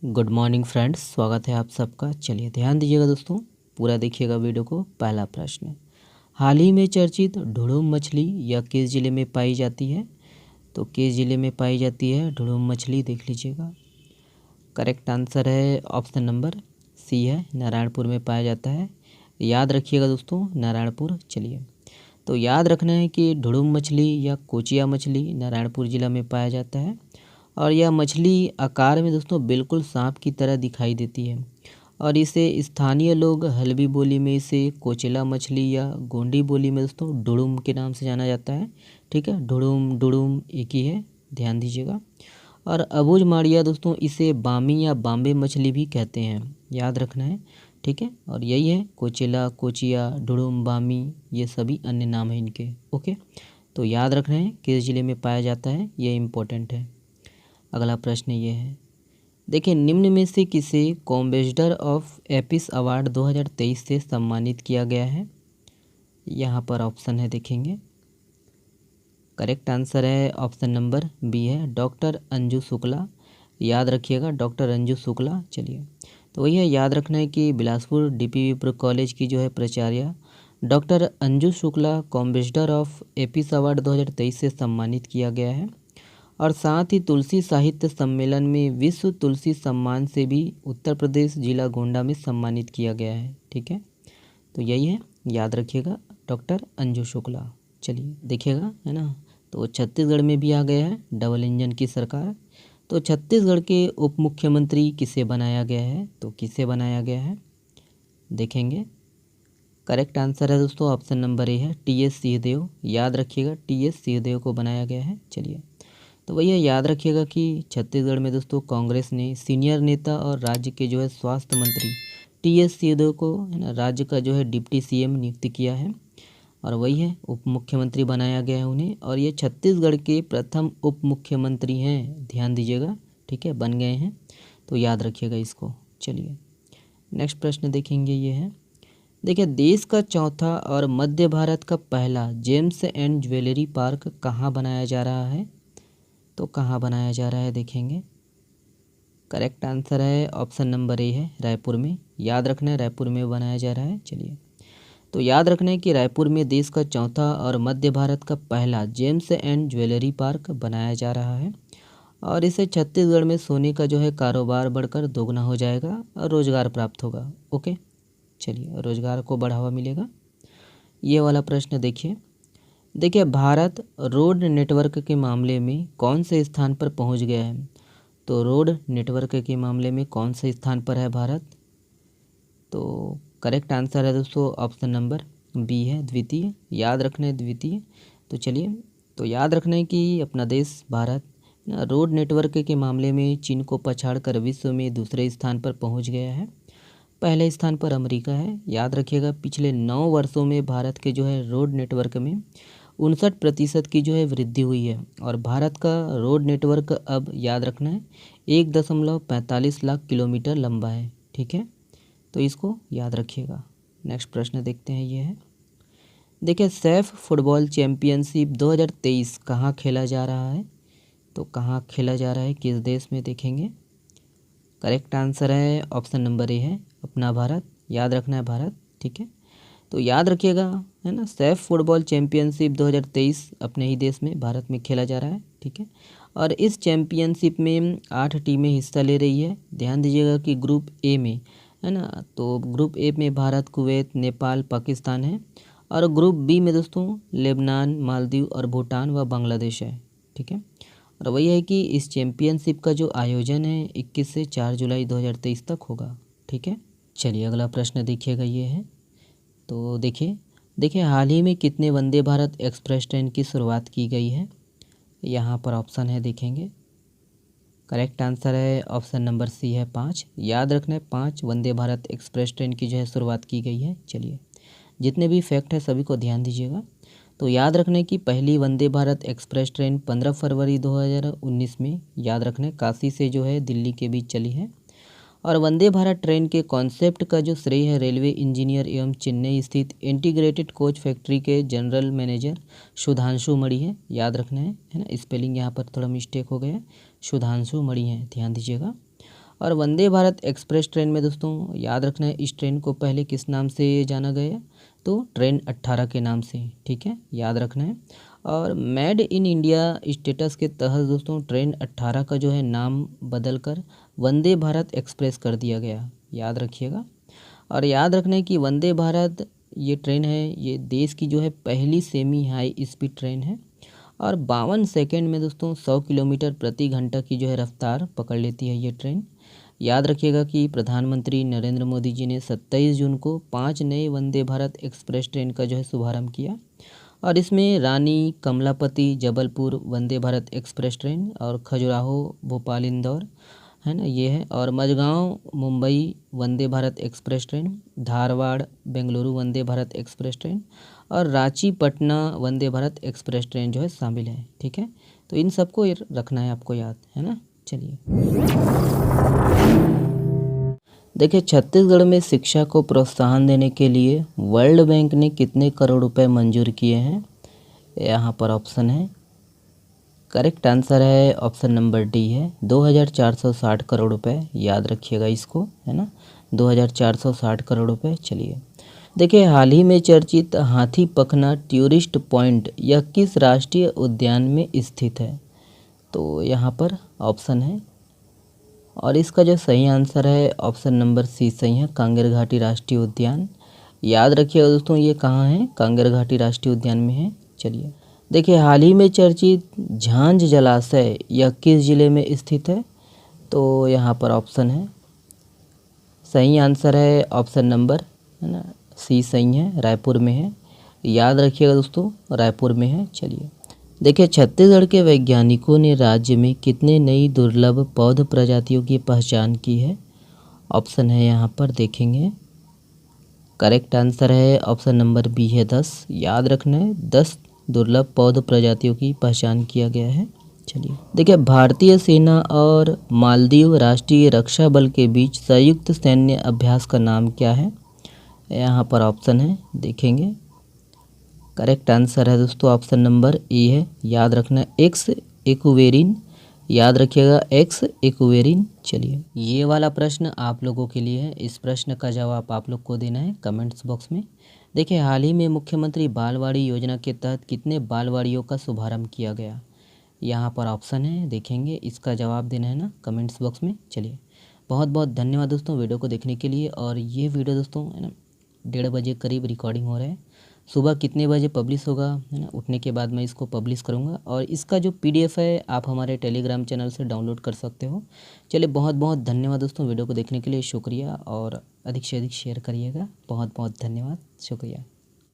Good morning friends, स्वागत है आप सबका। चलिए ध्यान दीजिएगा दोस्तों, पूरा देखिएगा वीडियो को। पहला प्रश्न, हाल ही में चर्चित ढुढ़ुम मछली यह किस जिले में पाई जाती है? तो किस जिले में पाई जाती है ढुढ़ुम मछली, देख लीजिएगा। करेक्ट आंसर है ऑप्शन नंबर सी है, नारायणपुर में पाया जाता है। याद रखिएगा दोस्तों, नारायणपुर। चलिए, तो याद रखना है कि ढुढ़ुम मछली या कोचिया मछली नारायणपुर जिला में पाया जाता है। और यह मछली आकार में दोस्तों बिल्कुल सांप की तरह दिखाई देती है और इसे स्थानीय लोग हल्बी बोली में इसे कोचिला मछली या गोंडी बोली में दोस्तों ढुढ़ुम के नाम से जाना जाता है। ठीक है, ढुढ़ुम ढुढ़ुम एक ही है, ध्यान दीजिएगा। और अबूझ माड़िया दोस्तों इसे बामी या बाम्बे मछली भी कहते हैं, याद रखना है। ठीक है, और यही है कोचिला, कोचिया, ढुढ़ुम, बामी, ये सभी अन्य नाम हैं इनके। ओके, तो याद रखना है किस जिले में पाया जाता है, ये इम्पोर्टेंट है। अगला प्रश्न ये है, देखिए, निम्न में से किसे कॉम्बेसडर ऑफ एपिस अवार्ड 2023 से सम्मानित किया गया है? यहाँ पर ऑप्शन है, देखेंगे। करेक्ट आंसर है ऑप्शन नंबर बी है, डॉक्टर अंजू शुक्ला। याद रखिएगा, डॉक्टर अंजू शुक्ला। चलिए, तो वही है, याद रखना है कि बिलासपुर डीपीवी कॉलेज की जो है प्राचार्य doctor Anju Shukla ambassador of एपिस अवार्ड 2023 से सम्मानित किया गया है। और साथ ही तुलसी साहित्य सम्मेलन में विश्व तुलसी सम्मान से भी उत्तर प्रदेश जिला गोंडा में सम्मानित किया गया है। ठीक है, तो यही है, याद रखिएगा, डॉक्टर अंजू शुक्ला। चलिए देखिएगा, है ना। तो छत्तीसगढ़ में भी आ गया है डबल इंजन की सरकार। तो छत्तीसगढ़ के उप मुख्यमंत्री किसे बनाया गया है? तो किसे बनाया गया है, देखेंगे। करेक्ट आंसर है दोस्तों ऑप्शन नंबर ए है, टी.एस. सिंहदेव। याद रखिएगा, टी.एस. सिंहदेव को बनाया गया है। चलिए, तो भैया याद रखिएगा कि छत्तीसगढ़ में दोस्तों कांग्रेस ने सीनियर नेता और राज्य के जो है स्वास्थ्य मंत्री टी.एस. सिंहदेव को, है ना, राज्य का जो है डिप्टी सीएम नियुक्त किया है। और वही है, उप मुख्यमंत्री बनाया गया है उन्हें। और ये छत्तीसगढ़ के प्रथम उप मुख्यमंत्री हैं, ध्यान दीजिएगा। ठीक है, बन गए हैं, तो याद रखिएगा इसको। चलिए नेक्स्ट प्रश्न देखेंगे, ये है, देखिए, देश का चौथा और मध्य भारत का पहला जेम्स एंड ज्वेलरी पार्क कहाँ बनाया जा रहा है? तो कहाँ बनाया जा रहा है, देखेंगे। करेक्ट आंसर है ऑप्शन नंबर ए है, रायपुर में। याद रखना है, रायपुर में बनाया जा रहा है। चलिए, तो याद रखना है कि रायपुर में देश का चौथा और मध्य भारत का पहला जेम्स एंड ज्वेलरी पार्क बनाया जा रहा है। और इससे छत्तीसगढ़ में सोने का जो है कारोबार बढ़कर दोगुना हो जाएगा और रोजगार प्राप्त होगा। ओके, चलिए, रोजगार को बढ़ावा मिलेगा। ये वाला प्रश्न देखिए, देखिए, भारत रोड नेटवर्क के मामले में कौन से स्थान पर पहुंच गया है? तो रोड नेटवर्क के मामले में कौन से स्थान पर है भारत? तो करेक्ट आंसर है दोस्तों ऑप्शन नंबर बी है, द्वितीय। याद रखना है, द्वितीय। तो चलिए, तो याद रखना है कि अपना देश भारत रोड नेटवर्क के मामले में चीन को पछाड़कर विश्व में दूसरे स्थान पर पहुंच गया है। पहले स्थान पर अमेरिका है। याद रखिएगा, पिछले 9 वर्षों में भारत के जो है रोड नेटवर्क में 59% की जो है वृद्धि हुई है। और भारत का रोड नेटवर्क अब, याद रखना है, 1.45 लाख किलोमीटर लंबा है। ठीक है, तो इसको याद रखिएगा। नेक्स्ट प्रश्न देखते हैं, ये है, देखिए, सैफ फुटबॉल चैंपियनशिप 2023 कहाँ खेला जा रहा है? तो कहाँ खेला जा रहा है, किस देश में, देखेंगे। करेक्ट आंसर है ऑप्शन नंबर ए है, अपना भारत। याद रखना है, भारत। ठीक है, तो याद रखिएगा, है ना, सैफ फुटबॉल चैंपियनशिप 2023 अपने ही देश में भारत में खेला जा रहा है। ठीक है, और इस चैंपियनशिप में 8 टीमें हिस्सा ले रही है। ध्यान दीजिएगा कि ग्रुप ए में, है ना, तो ग्रुप ए में भारत, कुवैत, नेपाल, पाकिस्तान है। और ग्रुप बी में दोस्तों लेबनान, मालदीव और भूटान व बांग्लादेश है। ठीक है, और वही है कि इस चैंपियनशिप का जो आयोजन है 21 से 4 जुलाई 2023 तक होगा। ठीक है, चलिए अगला प्रश्न देखिएगा, ये है, तो देखिए, देखिए, हाल ही में कितने वंदे भारत एक्सप्रेस ट्रेन की शुरुआत की गई है? यहाँ पर ऑप्शन है, देखेंगे। करेक्ट आंसर है ऑप्शन नंबर सी है, 5। याद रखना है, 5 वंदे भारत एक्सप्रेस ट्रेन की जो है शुरुआत की गई है। चलिए, जितने भी फैक्ट है सभी को ध्यान दीजिएगा। तो याद रखना है कि पहली वंदे भारत एक्सप्रेस ट्रेन 15 फरवरी 2019 में, याद रखना है, काशी से जो है दिल्ली के बीच चली है। और वंदे भारत ट्रेन के कॉन्सेप्ट का जो श्रेय है रेलवे इंजीनियर एवं चेन्नई स्थित इंटीग्रेटेड कोच फैक्ट्री के जनरल मैनेजर सुधांशु मणि है। याद रखना है ना, स्पेलिंग यहाँ पर थोड़ा मिस्टेक हो गया है, सुधांशु मणि है, ध्यान दीजिएगा। और वंदे भारत एक्सप्रेस ट्रेन में दोस्तों याद रखना है, इस ट्रेन को पहले किस नाम से जाना गया, तो ट्रेन 18 के नाम से, ठीक है, याद रखना है। और मेड इन इंडिया स्टेटस के तहत दोस्तों ट्रेन 18 का जो है नाम बदलकर वंदे भारत एक्सप्रेस कर दिया गया, याद रखिएगा। और याद रखना है कि वंदे भारत ये ट्रेन है, ये देश की जो है पहली सेमी हाई स्पीड ट्रेन है और 52 सेकेंड में दोस्तों 100 किलोमीटर प्रति घंटा की जो है रफ्तार पकड़ लेती है ये ट्रेन। याद रखिएगा कि प्रधानमंत्री नरेंद्र मोदी जी ने 27 जून को 5 नए वंदे भारत एक्सप्रेस ट्रेन का जो है शुभारंभ किया और इसमें रानी, कमलापति, जबलपुर वंदे भारत एक्सप्रेस ट्रेन और खजुराहो, भोपाल, इंदौर, है ना, ये है। और Majhgaon, Mumbai Vande Bharat express train, Dharwad, Bengaluru Vande Bharat express train और रांची, पटना वंदे भारत एक्सप्रेस ट्रेन जो है शामिल है, ठीक है। तो इन सबको रखना है आपको याद, है ना। चलिए देखिए, छत्तीसगढ़ में शिक्षा को प्रोत्साहन देने के लिए वर्ल्ड बैंक ने कितने करोड़ रुपए मंजूर किए हैं, यहाँ पर ऑप्शन है। करेक्ट आंसर है ऑप्शन नंबर डी है, 2460 करोड़ रुपए, याद रखिएगा इसको, है ना, 2460 करोड़ रुपए। चलिए देखिए, हाल ही में चर्चित हाथी पखना टूरिस्ट पॉइंट यह किस राष्ट्रीय उद्यान में स्थित है, तो यहाँ पर ऑप्शन है और इसका जो सही आंसर है ऑप्शन नंबर सी सही है, कांगेर घाटी राष्ट्रीय उद्यान। याद रखिएगा दोस्तों, ये कहाँ है, कांगेर घाटी राष्ट्रीय उद्यान में है। चलिए देखिए, हाल ही में चर्चित झांझ जलाशय यह किस जिले में स्थित है, तो यहाँ पर ऑप्शन है, सही आंसर है ऑप्शन नंबर, है ना, सी सही है, रायपुर में है। याद रखिएगा दोस्तों, रायपुर में है। चलिए देखिए, छत्तीसगढ़ के वैज्ञानिकों ने राज्य में कितने नई दुर्लभ पौध प्रजातियों की पहचान की है, ऑप्शन है यहाँ पर देखेंगे। करेक्ट आंसर है ऑप्शन नंबर बी है 10, याद रखना है 10 दुर्लभ पौध प्रजातियों की पहचान किया गया है। चलिए देखिए, भारतीय सेना और मालदीव राष्ट्रीय रक्षा बल के बीच संयुक्त सैन्य अभ्यास का नाम क्या है, यहाँ पर ऑप्शन है देखेंगे। करेक्ट आंसर है दोस्तों ऑप्शन नंबर ए है, याद रखना एक्स एक्वेरिन, याद रखिएगा एक्स एक्वेरिन। चलिए ये वाला प्रश्न आप लोगों के लिए है, इस प्रश्न का जवाब आप लोग को देना है कमेंट्स बॉक्स में। देखिए, हाल ही में मुख्यमंत्री बालवाड़ी योजना के तहत कितने बालवाड़ियों का शुभारंभ किया गया, यहाँ पर ऑप्शन है देखेंगे, इसका जवाब देना है ना कमेंट्स बॉक्स में। चलिए बहुत बहुत धन्यवाद दोस्तों वीडियो को देखने के लिए। और ये वीडियो दोस्तों है ना 1:30 बजे करीब रिकॉर्डिंग हो रहा है, सुबह कितने बजे पब्लिश होगा, है ना, उठने के बाद मैं इसको पब्लिश करूँगा और इसका जो PDF है आप हमारे टेलीग्राम चैनल से डाउनलोड कर सकते हो। चलिए बहुत बहुत धन्यवाद दोस्तों वीडियो को देखने के लिए, शुक्रिया और अधिक से अधिक शेयर करिएगा। बहुत बहुत धन्यवाद, शुक्रिया।